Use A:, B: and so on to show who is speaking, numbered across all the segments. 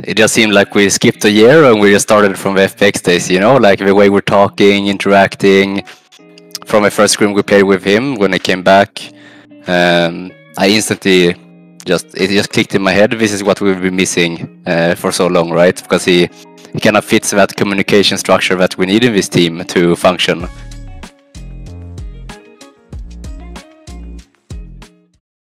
A: It just seemed like we skipped a year and we just started from the FPX days, like the way we're talking, interacting. From my first scrim we played with him when I came back, I instantly it just clicked in my head. This is what we've been missing for so long, right? Because he kind of fits that communication structure that we need in this team to function.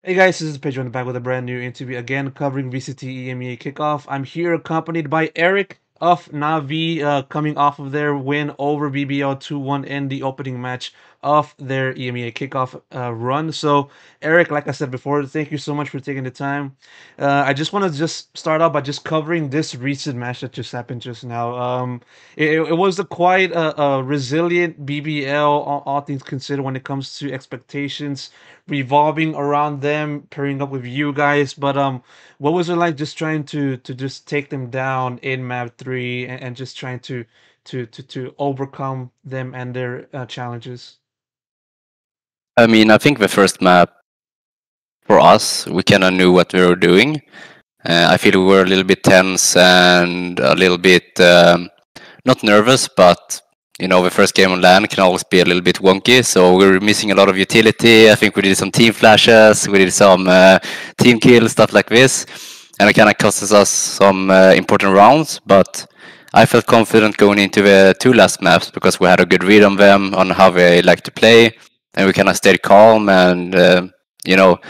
B: Hey guys, this is Pedro in the back with a brand new interview again covering VCT EMEA Kickoff. I'm here accompanied by Erik of NAVI, coming off of their win over BBL 2-1 in the opening match of their EMEA Kickoff run. So, Erik, like I said before, thank you so much for taking the time. I just want to just start off by just covering this recent match that just happened just now. It was a quite resilient BBL, all things considered, when it comes to expectations revolving around them, pairing up with you guys. But what was it like just trying to just take them down in map three and just trying to overcome them and their challenges?
A: I mean, I think the first map for us, we kind of knew what we were doing. I feel we were a little bit tense and a little bit not nervous, but the first game on LAN can always be a little bit wonky. So we were missing a lot of utility. I think we did some team flashes, we did some team kills, stuff like this, and it kind of cost us some important rounds. But I felt confident going into the two last maps because we had a good read on them, on how they like to play, and we kind of stayed calm and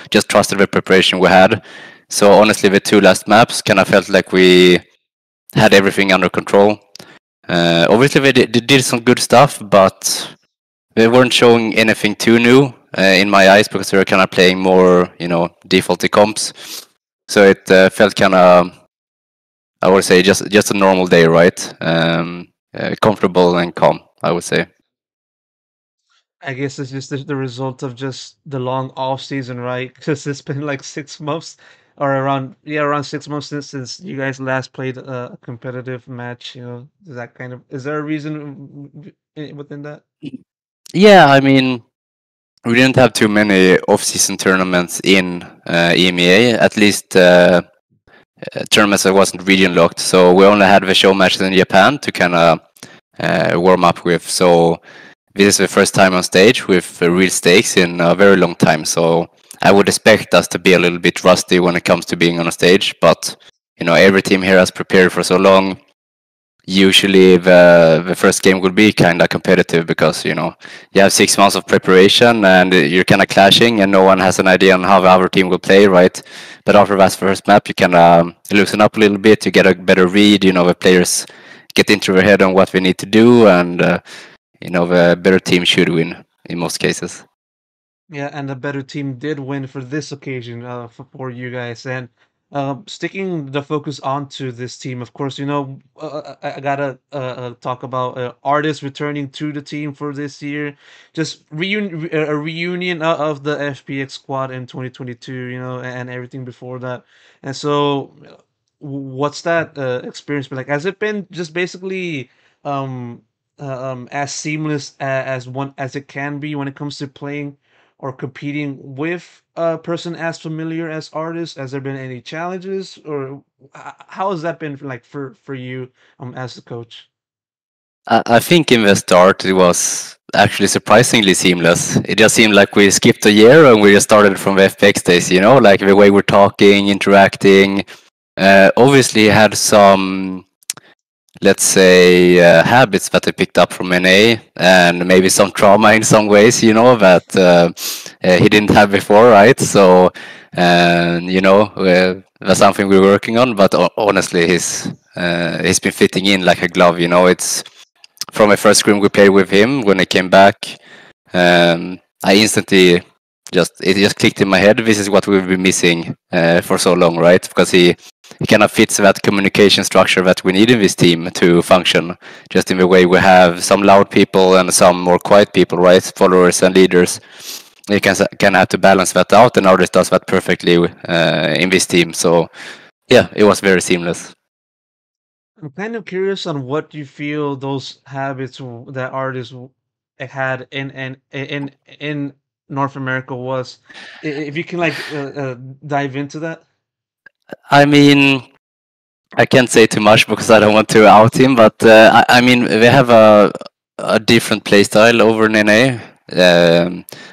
A: just trusted the preparation we had. So honestly, the two last maps kind of felt like we had everything under control. Obviously, they did some good stuff, but they weren't showing anything too new in my eyes because they were kind of playing more, defaulty comps. So it felt kind of, I would say, just a normal day, right? Comfortable and calm, I would say.
B: I guess it's just the result of just the long off season, right? Because it's been like 6 months or around 6 months since you guys last played a competitive match. Is that kind of, is there a reason within that?
A: Yeah, I mean, we didn't have too many off-season tournaments in EMEA, at least tournaments that wasn't region locked. So we only had the show matches in Japan to kind of warm up with. So this is the first time on stage with real stakes in a very long time. So I would expect us to be a little bit rusty when it comes to being on a stage. But every team here has prepared for so long. Usually the first game will be kind of competitive because you have 6 months of preparation and you're kind of clashing and no one has an idea on how the other team will play, right? But after that first map you can loosen up a little bit, you get a better read, the players get into their head on what we need to do, and the better team should win in most cases.
B: Yeah, and the better team did win for this occasion, for you guys. And sticking the focus onto this team, of course, I gotta talk about artists returning to the team for this year. Just a reunion of the FPX squad in 2022, and everything before that. And so, what's that experience been like? Has it been just basically as seamless as it can be when it comes to playing or competing with a person as familiar as artists? Has there been any challenges, or how has that been like for you as the coach?
A: I think in the start it was actually surprisingly seamless. It just seemed like we skipped a year and we just started from the FPX days, like the way we're talking, interacting. Obviously had some, let's say, habits that I picked up from NA and maybe some trauma in some ways, that he didn't have before, right? So, that's something we're working on, but honestly, he's been fitting in like a glove, it's from my first scrim we played with him when I came back. I instantly it just clicked in my head. This is what we've been missing for so long, right? Because he kind of fits that communication structure that we need in this team to function. Just in the way we have some loud people and some more quiet people, right? Followers and leaders. You can have to balance that out, and artist does that perfectly in this team. So yeah, it was very seamless.
B: I'm kind of curious on what you feel those habits that artists had in North America was. If you can like dive into that.
A: I mean, I can't say too much because I don't want to out him, but I mean, we have a different playstyle over in NA,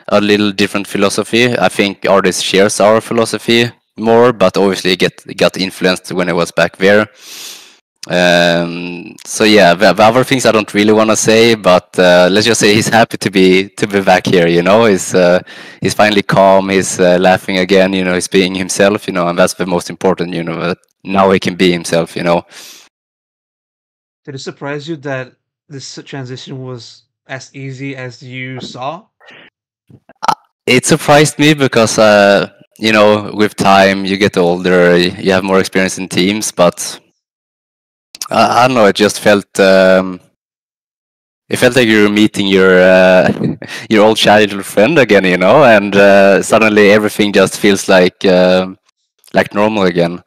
A: a little different philosophy. I think artists shares our philosophy more, but obviously got influenced when I was back there. So yeah, the other things I don't really want to say, but let's just say he's happy to be back here. You know, he's finally calm. He's laughing again. You know, he's being himself. You know, and that's the most important. You know, that now he can be himself. You know,
B: Did it surprise you that this transition was as easy as you saw?
A: it surprised me because you know, with time you get older, you have more experience in teams, but I don't know. It just felt. It felt like you were meeting your your old childhood friend again, you know, and suddenly everything just feels like normal again.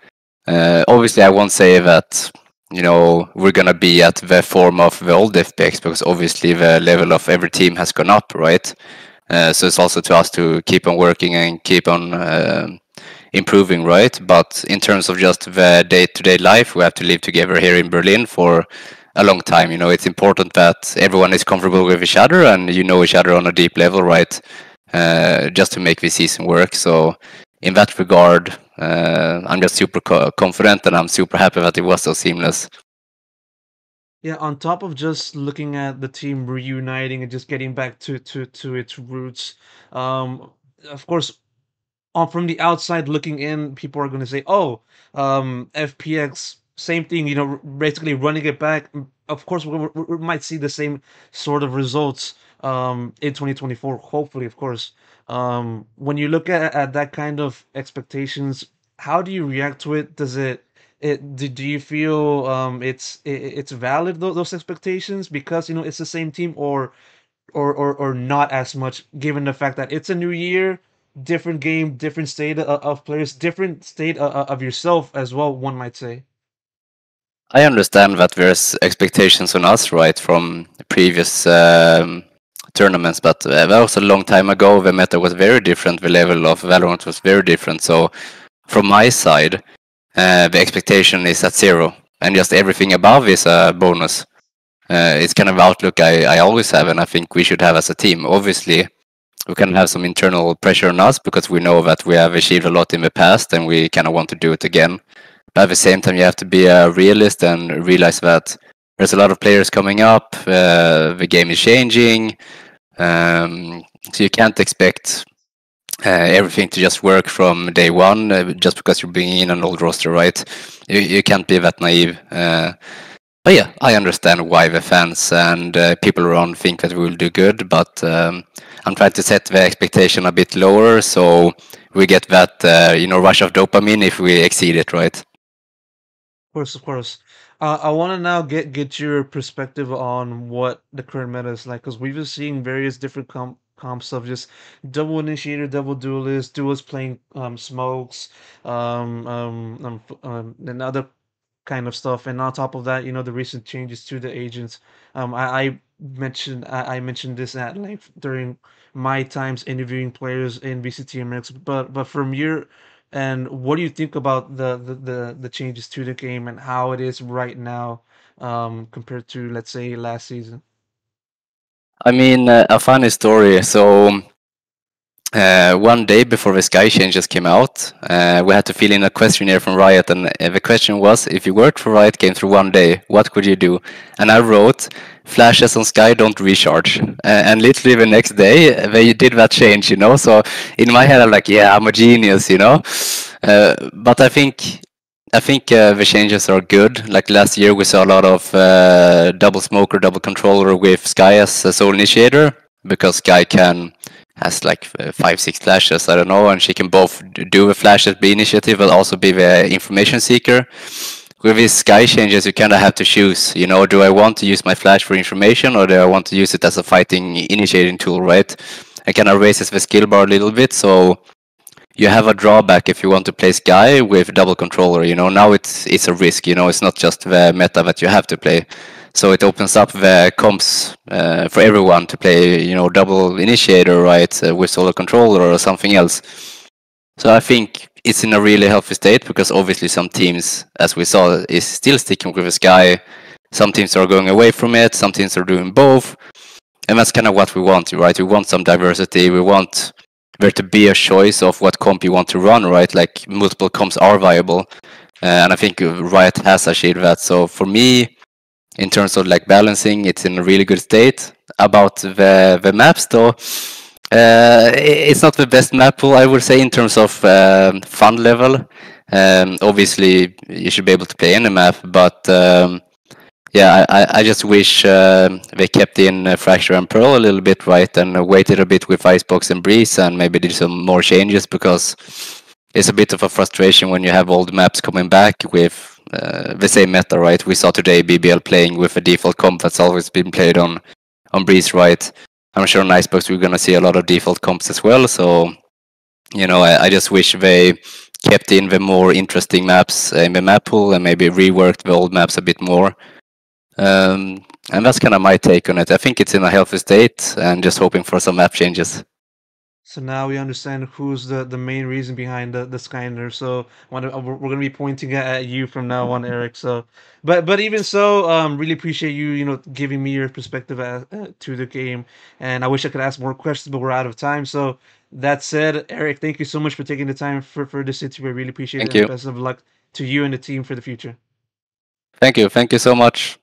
A: Obviously, I won't say that you know we're gonna be at the form of the old FPX because obviously the level of every team has gone up, right? So it's also to us to keep on working and keep on improving, right? But in terms of just the day-to-day life, we have to live together here in Berlin for a long time. You know, it's important that everyone is comfortable with each other and you know each other on a deep level, right? Just to make this season work. So in that regard, I'm just super confident and I'm super happy that it was so seamless.
B: Yeah, on top of just looking at the team reuniting and just getting back to its roots, um, of course, from the outside looking in, people are going to say, "Oh, FPX, same thing." You know, basically running it back. Of course, we might see the same sort of results in 2024. Hopefully, of course. When you look at that kind of expectations, how do you react to it? Does do you feel it's valid those expectations because you know it's the same team or not as much given the fact that it's a new year, different game, different state of players, different state of yourself as well, one might say.
A: I understand that there's expectations on us, right, from previous tournaments, but that was a long time ago. The meta was very different. The level of Valorant was very different. So, from my side, the expectation is at zero, and just everything above is a bonus. It's kind of outlook I always have, and I think we should have as a team. Obviously, we can have some internal pressure on us because we know that we have achieved a lot in the past, and we kind of want to do it again. But at the same time, you have to be a realist and realize that there's a lot of players coming up. The game is changing, so you can't expect everything to just work from day one just because you're bringing in an old roster, right? You can't be that naive. But yeah, I understand why the fans and people around think that we will do good, but I'm trying to set the expectation a bit lower so we get that you know, rush of dopamine if we exceed it, right?
B: Of course, of course. I want to now get your perspective on what the current meta is like, because we've been seeing various different comps of just double initiator, double duelist, duelists playing smokes, and other kind of stuff. And on top of that, you know, the recent changes to the agents. I mentioned this at length during my times interviewing players in VCT MX. But from your and what do you think about the changes to the game and how it is right now compared to let's say last season?
A: I mean, a funny story. So, one day before the Sky changes came out, we had to fill in a questionnaire from Riot, and the question was, if you worked for Riot Games for one day, what would you do? And I wrote, flashes on Sky don't recharge. And literally the next day, they did that change, you know? So in my head, I'm like, yeah, I'm a genius, you know? But I think the changes are good. Like last year, we saw a lot of double smoker, double controller with Sky as a sole initiator because Sky has like 5, 6 flashes. I don't know, and she can both do the flashes, be initiative, but also be the information seeker. With these Sky changes, you kind of have to choose. You know, do I want to use my flash for information, or do I want to use it as a fighting initiating tool? Right? It kind of raises the skill bar a little bit, so you have a drawback if you want to play Sky with double controller. You know, now it's a risk. You know, it's not just the meta that you have to play. So it opens up the comps for everyone to play. You know, double initiator, right, with solo controller or something else. So I think it's in a really healthy state, because obviously some teams, as we saw, is still sticking with the Sky. Some teams are going away from it. Some teams are doing both, and that's kind of what we want, right? We want some diversity. We want there to be a choice of what comp you want to run, right? Like multiple comps are viable, and I think Riot has achieved that. So for me, in terms of like balancing, it's in a really good state. About the maps though, it's not the best map pool, I would say, in terms of fun level. Obviously, you should be able to play any map, but yeah, I just wish they kept in Fracture and Pearl a little bit, right, and waited a bit with Icebox and Breeze, and maybe did some more changes, because it's a bit of a frustration when you have old maps coming back with the same meta, right? We saw today BBL playing with a default comp that's always been played on Breeze, right? I'm sure on Icebox we're gonna see a lot of default comps as well. So, you know, I just wish they kept in the more interesting maps in the map pool and maybe reworked the old maps a bit more. And that's kind of my take on it. I think it's in a healthy state, and just hoping for some map changes.
B: So now we understand who's the main reason behind the Skyner. So we're gonna be pointing at you from now on, Eric. So, but even so, really appreciate you, giving me your perspective to the game. And I wish I could ask more questions, but we're out of time. So that said, Eric, thank you so much for taking the time for this interview. I really appreciate it,
A: Thank
B: and
A: you.
B: best of luck to you and the team for the future.
A: Thank you. Thank you so much.